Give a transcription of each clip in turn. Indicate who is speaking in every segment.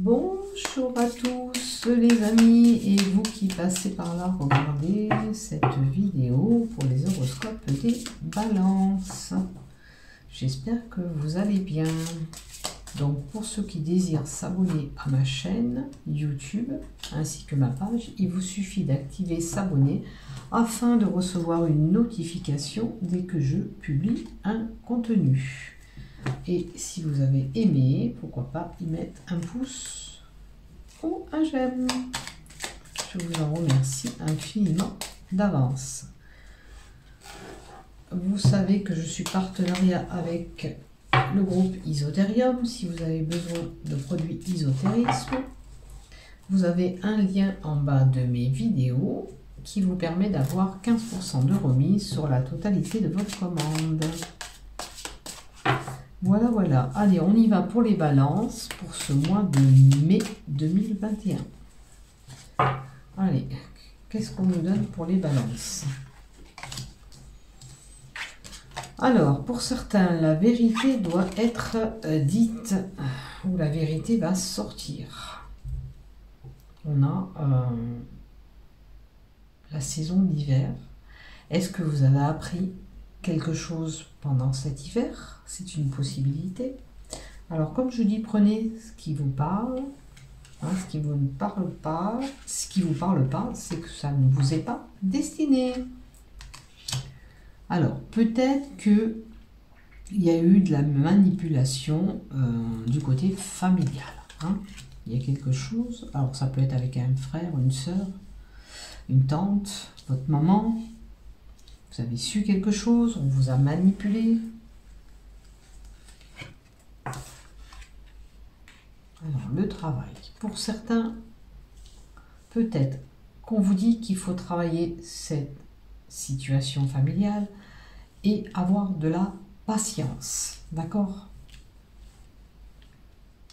Speaker 1: Bonjour à tous les amis et vous qui passez par là, regardez cette vidéo pour les horoscopes des balances. J'espère que vous allez bien. Donc pour ceux qui désirent s'abonner à ma chaîne YouTube ainsi que ma page, il vous suffit d'activer s'abonner afin de recevoir une notification dès que je publie un contenu. Et si vous avez aimé, pourquoi pas y mettre un pouce ou un j'aime. Je vous en remercie infiniment d'avance. Vous savez que je suis partenariat avec le groupe Isotherium. Si vous avez besoin de produits isotérisme, vous avez un lien en bas de mes vidéos qui vous permet d'avoir 15% de remise sur la totalité de votre commande. Voilà, voilà. Allez, on y va pour les balances pour ce mois de mai 2021. Allez, qu'est-ce qu'on nous donne pour les balances? Alors, pour certains, la vérité doit être dite, ou la vérité va sortir. On a la saison d'hiver. Est-ce que vous avez appris quelque chose pendant cet hiver? C'est une possibilité. Alors, comme je dis, prenez ce qui vous parle, ce qui vous ne parle pas. Ce qui vous parle pas, c'est que ça ne vous est pas destiné. Alors, peut-être que il y a eu de la manipulation du côté familial. Il y a quelque chose. Alors, ça peut être avec un frère, une soeur, une tante, votre maman. Vous avez su quelque chose, on vous a manipulé. Alors, le travail. Pour certains, peut-être qu'on vous dit qu'il faut travailler cette situation familiale et avoir de la patience. D'accord?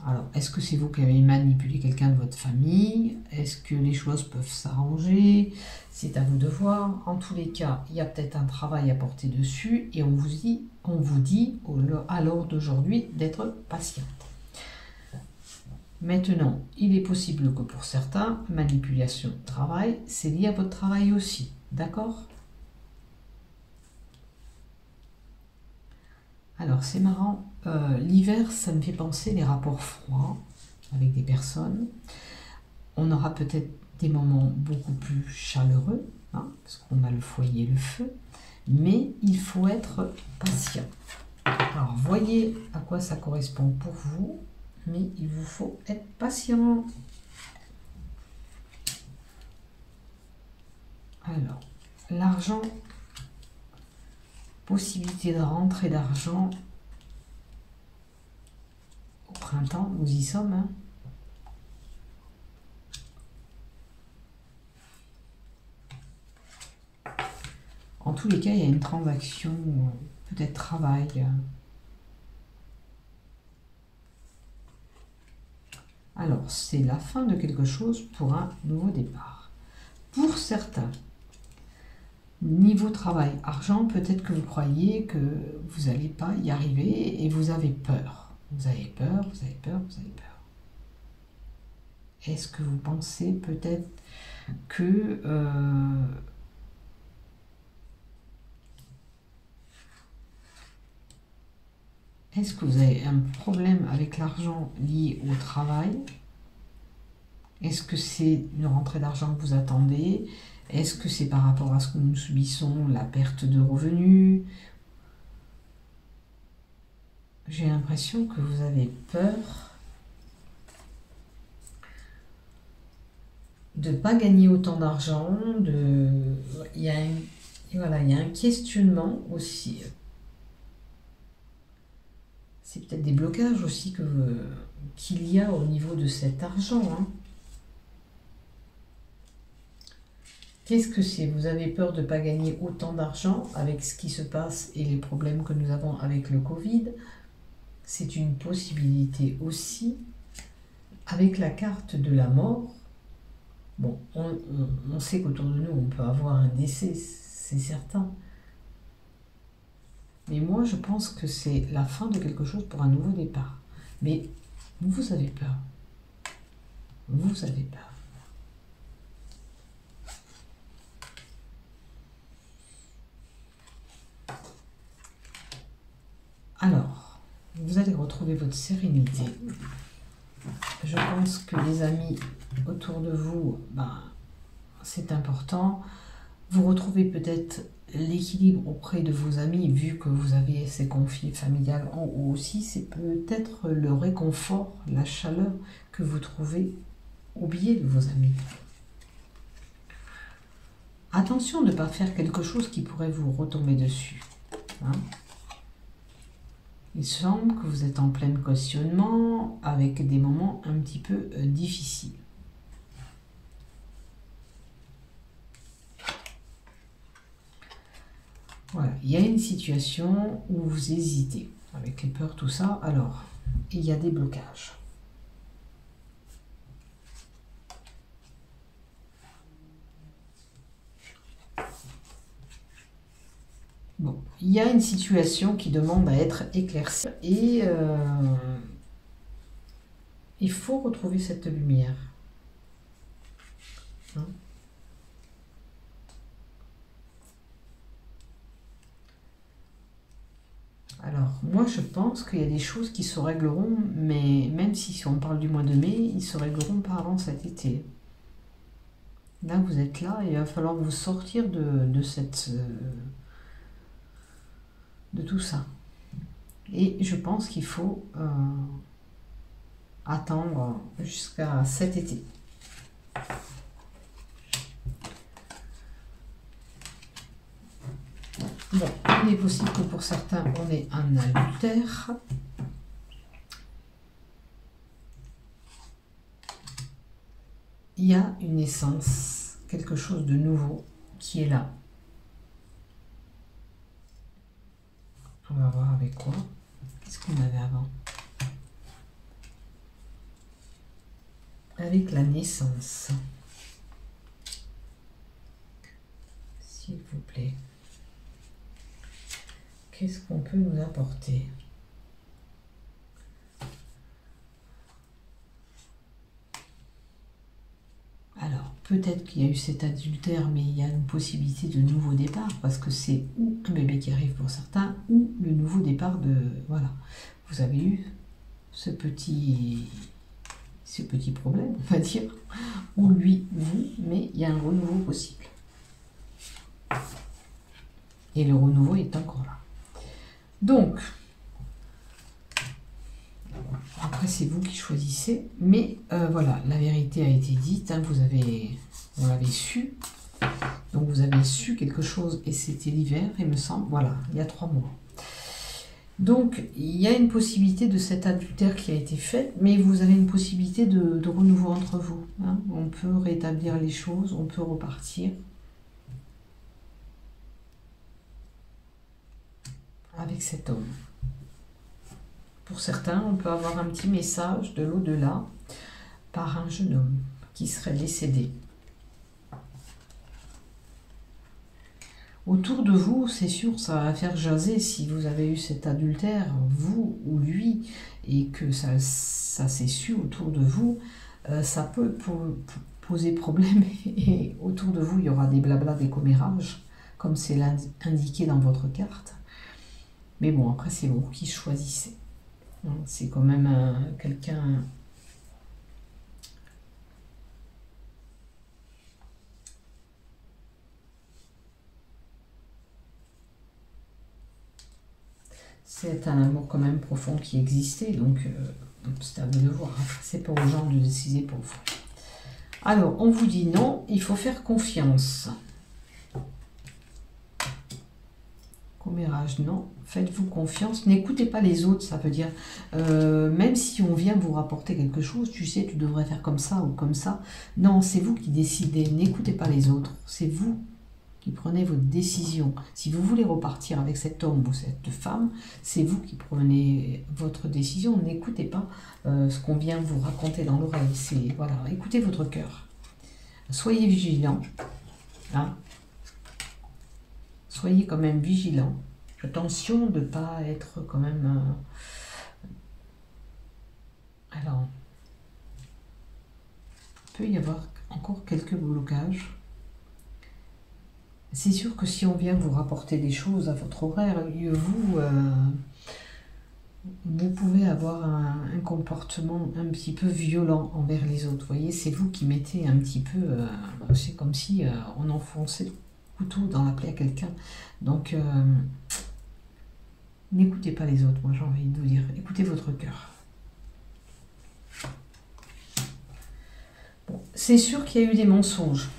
Speaker 1: Alors, est-ce que c'est vous qui avez manipulé quelqu'un de votre famille? Est-ce que les choses peuvent s'arranger? C'est à vous de voir. En tous les cas, il y a peut-être un travail à porter dessus et on vous dit à l'heure d'aujourd'hui d'être patiente. Maintenant, il est possible que pour certains, manipulation de travail, c'est lié à votre travail aussi. D'accord? Alors, c'est marrant. L'hiver, ça me fait penser les rapports froids avec des personnes. On aura peut-être des moments beaucoup plus chaleureux, parce qu'on a le foyer, le feu. Mais il faut être patient. Alors, voyez à quoi ça correspond pour vous, mais il vous faut être patient. Alors, l'argent, possibilité de rentrée d'argent au printemps, nous y sommes. En tous les cas, il y a une transaction, peut-être travail. Alors, c'est la fin de quelque chose pour un nouveau départ. Pour certains, niveau travail, argent, peut-être que vous croyez que vous n'allez pas y arriver et vous avez peur. Vous avez peur, vous avez peur, vous avez peur. Est-ce que vous pensez peut-être que est-ce que vous avez un problème avec l'argent lié au travail? Est-ce que c'est une rentrée d'argent que vous attendez? Est-ce que c'est par rapport à ce que nous subissons, la perte de revenus? J'ai l'impression que vous avez peur de ne pas gagner autant d'argent. Il y a un questionnement aussi. C'est peut-être des blocages aussi qu'il y a au niveau de cet argent. Qu'est-ce que c'est? Vous avez peur de ne pas gagner autant d'argent avec ce qui se passe et les problèmes que nous avons avec le Covid. C'est une possibilité aussi. Avec la carte de la mort, bon, on sait qu'autour de nous, on peut avoir un décès, c'est certain. Mais moi, je pense que c'est la fin de quelque chose pour un nouveau départ. Mais vous avez peur. vous avez peur. Alors, vous allez retrouver votre sérénité. Je pense que les amis autour de vous, ben, c'est important. Vous retrouvez peut-être l'équilibre auprès de vos amis, vu que vous avez ces conflits familiales en haut aussi. C'est peut-être le réconfort, la chaleur que vous trouvez au biais de vos amis. Attention de ne pas faire quelque chose qui pourrait vous retomber dessus. Hein. Il semble que vous êtes en plein questionnement avec des moments un petit peu difficiles. Voilà, il y a une situation où vous hésitez avec les peurs, tout ça. Alors, il y a des blocages. Bon, il y a une situation qui demande à être éclaircie et il faut retrouver cette lumière. Hein? Alors, moi je pense qu'il y a des choses qui se régleront, mais même si on parle du mois de mai, ils se régleront pas avant cet été. Là, vous êtes là et il va falloir vous sortir de cette... de tout ça. Et je pense qu'il faut attendre jusqu'à cet été. Bon, il est possible que pour certains, on ait un adultère. Il y a une naissance, quelque chose de nouveau qui est là. On va voir avec quoi. Qu'est-ce qu'on avait avant? Avec la naissance. S'il vous plaît. Qu'est-ce qu'on peut nous apporter? Alors, peut-être qu'il y a eu cet adultère, mais il y a une possibilité de nouveau départ, parce que c'est ou un bébé qui arrive pour certains, ou le nouveau départ de... Voilà, vous avez eu ce petit problème, on va dire, ou lui, vous, mais il y a un renouveau possible. Et le renouveau est encore là. Donc, après c'est vous qui choisissez, mais voilà, la vérité a été dite, hein, on l'avait su, donc vous avez su quelque chose et c'était l'hiver, il me semble, voilà, il y a 3 mois. Donc, il y a une possibilité de cet adultère qui a été fait, mais vous avez une possibilité de renouveau entre vous. Hein. On peut rétablir les choses, on peut repartir. Avec cet homme. Pour certains, on peut avoir un petit message de l'au-delà par un jeune homme qui serait décédé. Autour de vous, c'est sûr, ça va faire jaser si vous avez eu cet adultère, vous ou lui, et que ça s'est su autour de vous, ça peut poser problème et autour de vous, il y aura des blablas, des commérages, comme c'est indiqué dans votre carte. Mais bon, après, c'est vous qui choisissez. C'est quand même quelqu'un... C'est un amour quand même profond qui existait, donc c'est à vous de voir. C'est pas aux gens de décider pour vous. Alors, on vous dit non, il faut faire confiance. Commérage, non. Faites-vous confiance. N'écoutez pas les autres, ça veut dire, même si on vient vous rapporter quelque chose, tu sais, tu devrais faire comme ça ou comme ça. Non, c'est vous qui décidez. N'écoutez pas les autres. C'est vous qui prenez votre décision. Si vous voulez repartir avec cet homme ou cette femme, c'est vous qui prenez votre décision. N'écoutez pas ce qu'on vient vous raconter dans l'oreille. Voilà, écoutez votre cœur. Soyez vigilant. Hein. Soyez quand même vigilant. Attention de ne pas être quand même... Alors... peut y avoir encore quelques blocages. C'est sûr que si on vient vous rapporter des choses à votre horaire, vous pouvez avoir un comportement un petit peu violent envers les autres. Vous voyez, c'est vous qui mettez un petit peu... c'est comme si on enfonçait le couteau dans la plaie à quelqu'un. Donc, n'écoutez pas les autres, moi j'ai envie de vous dire. Écoutez votre cœur. Bon, c'est sûr qu'il y a eu des mensonges.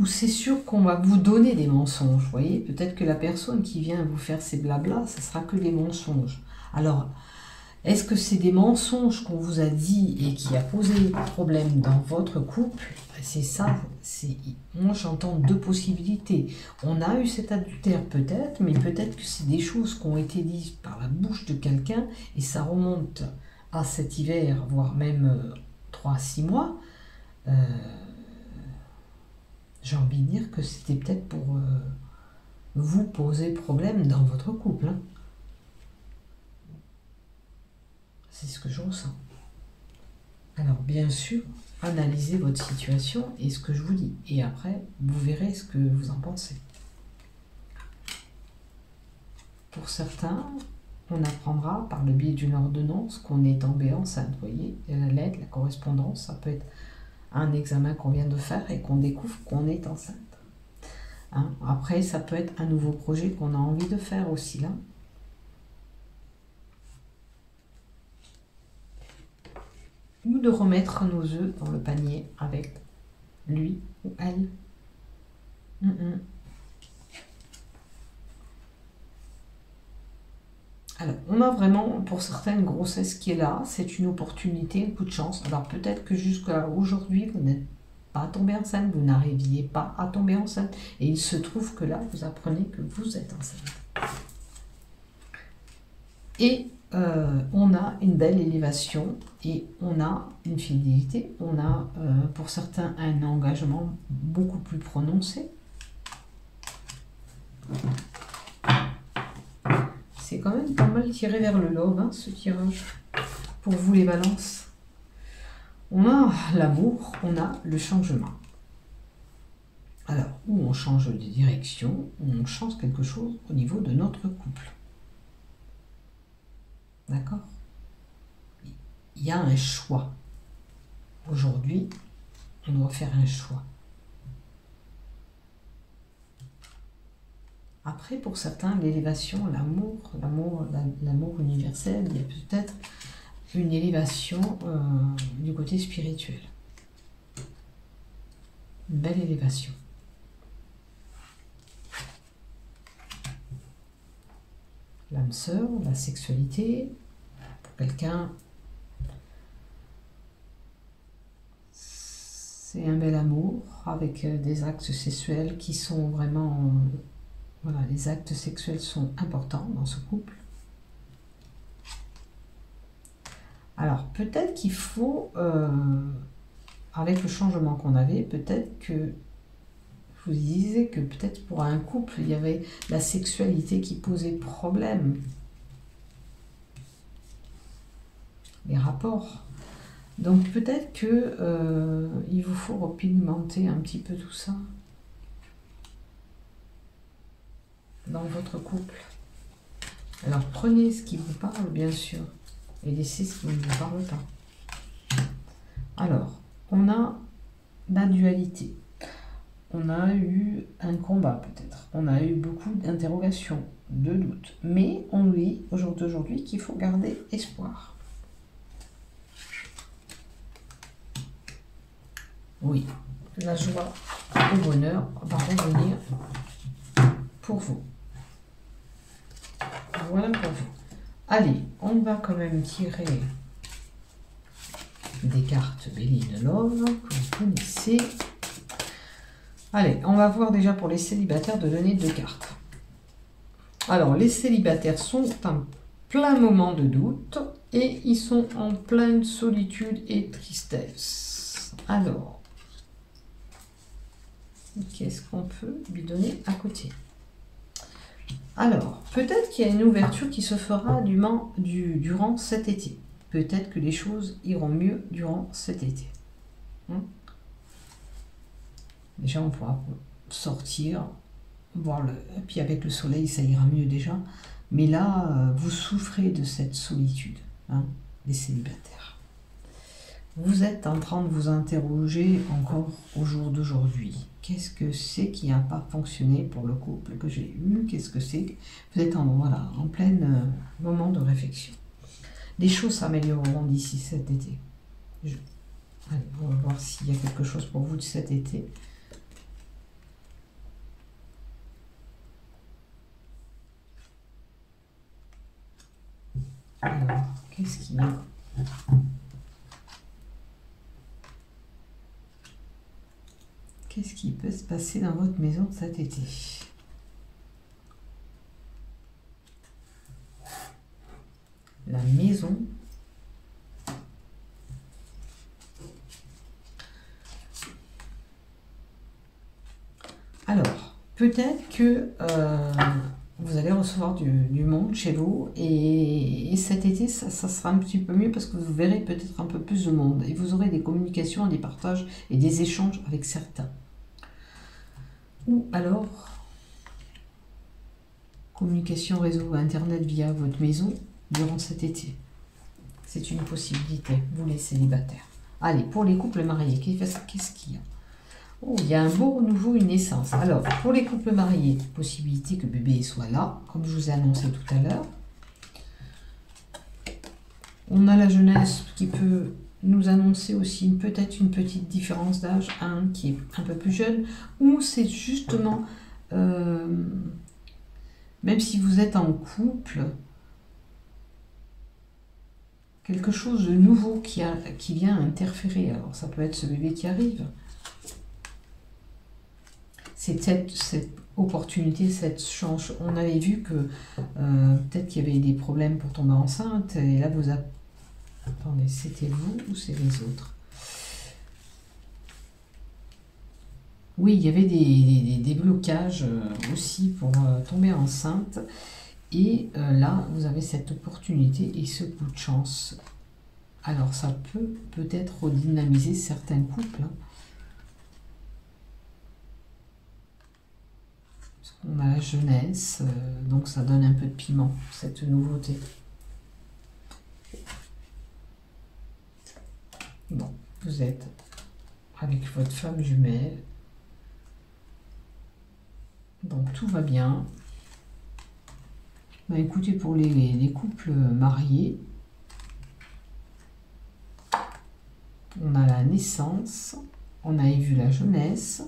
Speaker 1: Ou c'est sûr qu'on va vous donner des mensonges, vous voyez. Peut-être que la personne qui vient vous faire ces blablas, ça sera que des mensonges. Alors, est-ce que c'est des mensonges qu'on vous a dit et qui a posé problème dans votre couple? C'est ça, moi j'entends deux possibilités. On a eu cet adultère peut-être, mais peut-être que c'est des choses qui ont été dites par la bouche de quelqu'un et ça remonte à cet hiver, voire même 3 à 6 mois. J'ai envie de dire que c'était peut-être pour vous poser problème dans votre couple. Hein. C'est ce que je ressens. Alors, bien sûr, analysez votre situation et ce que je vous dis. Et après, vous verrez ce que vous en pensez. Pour certains, on apprendra par le biais d'une ordonnance qu'on est tombé enceinte. Vous voyez, la lettre, la correspondance, ça peut être un examen qu'on vient de faire et qu'on découvre qu'on est enceinte. Hein? Après, ça peut être un nouveau projet qu'on a envie de faire aussi là. Ou de remettre nos œufs dans le panier avec lui ou elle. Alors, on a vraiment, pour certaines, grossesse qui est là. C'est une opportunité, un coup de chance. Alors, peut-être que jusqu'à aujourd'hui, vous n'êtes pas tombé enceinte, vous n'arriviez pas à tomber enceinte. Et il se trouve que là, vous apprenez que vous êtes enceinte. Et on a une belle élévation et on a une fidélité. On a, pour certains, un engagement beaucoup plus prononcé. C'est quand même pas mal tiré vers le love, hein, ce tirage. Pour vous, les balances. On a l'amour, on a le changement. Alors, où on change de direction, où on change quelque chose au niveau de notre couple. D'accord? Il y a un choix. Aujourd'hui, on doit faire un choix. Après, pour certains, l'élévation, l'amour universel, il y a peut-être une élévation du côté spirituel. Une belle élévation. L'âme sœur, la sexualité, pour quelqu'un, c'est un bel amour avec des actes sexuels qui sont vraiment... Voilà, les actes sexuels sont importants dans ce couple. Alors, peut-être qu'il faut, avec le changement qu'on avait, peut-être que, je vous disais que peut-être pour un couple, il y avait la sexualité qui posait problème. Les rapports. Donc, peut-être que il vous faut repimenter un petit peu tout ça. Dans votre couple. Alors prenez ce qui vous parle bien sûr et laissez ce qui ne vous parle pas. Alors, on a la dualité. On a eu un combat peut-être. On a eu beaucoup d'interrogations, de doutes. Mais on dit aujourd'hui qu'il faut garder espoir. Oui, la joie, le bonheur va revenir pour vous. Voilà pour vous. Allez, on va quand même tirer des cartes Béline Love que vous connaissez. Allez, on va voir déjà pour les célibataires de donner 2 cartes. Alors, les célibataires sont en plein moment de doute et ils sont en pleine solitude et tristesse. Alors, qu'est-ce qu'on peut lui donner à côté ? Alors, peut-être qu'il y a une ouverture qui se fera durant cet été. peut-être que les choses iront mieux durant cet été. Déjà, on pourra sortir, voir et puis avec le soleil, ça ira mieux déjà. Mais là, vous souffrez de cette solitude, les célibataires. Vous êtes en train de vous interroger encore au jour d'aujourd'hui. Qu'est-ce que c'est qui n'a pas fonctionné pour le couple que j'ai eu? Qu'est-ce que c'est? Vous êtes en plein moment de réflexion. Les choses s'amélioreront d'ici cet été. Allez, on va voir s'il y a quelque chose pour vous de cet été. Alors, qu'est-ce qu'il y a? Qu'est-ce qui peut se passer dans votre maison cet été? La maison. Alors, peut-être que vous allez recevoir du monde chez vous et cet été, ça sera un petit peu mieux parce que vous verrez peut-être un peu plus de monde et vous aurez des communications, des partages et des échanges avec certains. Ou alors, communication réseau Internet via votre maison durant cet été. C'est une possibilité, vous les célibataires. Allez, pour les couples mariés, qu'est-ce qu'il y a? Oh, il y a un beau renouveau, une naissance. Alors, pour les couples mariés, possibilité que bébé soit là, comme je vous ai annoncé tout à l'heure. On a la jeunesse qui peut nous annoncer aussi peut-être une petite différence d'âge, un qui est un peu plus jeune, ou c'est justement, même si vous êtes en couple, quelque chose de nouveau qui vient interférer. Alors, ça peut être ce bébé qui arrive. C'est cette opportunité, cette chance. On avait vu que peut-être qu'il y avait des problèmes pour tomber enceinte. Et là, vous avez... Attendez, c'était vous ou c'est les autres? Oui, il y avait des blocages aussi pour tomber enceinte. Et là, vous avez cette opportunité et ce coup de chance. Alors, ça peut peut-être redynamiser certains couples. On a la jeunesse, donc ça donne un peu de piment, cette nouveauté. Bon, vous êtes avec votre femme jumelle. Donc tout va bien. Bah, écoutez, pour les couples mariés, on a la naissance, on a vu la jeunesse.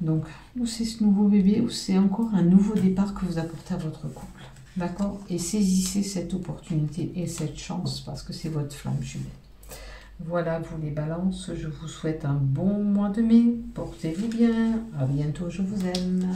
Speaker 1: Donc, ou c'est ce nouveau bébé, ou c'est encore un nouveau départ que vous apportez à votre couple. D'accord? Et saisissez cette opportunité et cette chance, parce que c'est votre flamme jumelle. Voilà, vous les balances, je vous souhaite un bon mois de mai. Portez-vous bien. À bientôt, je vous aime.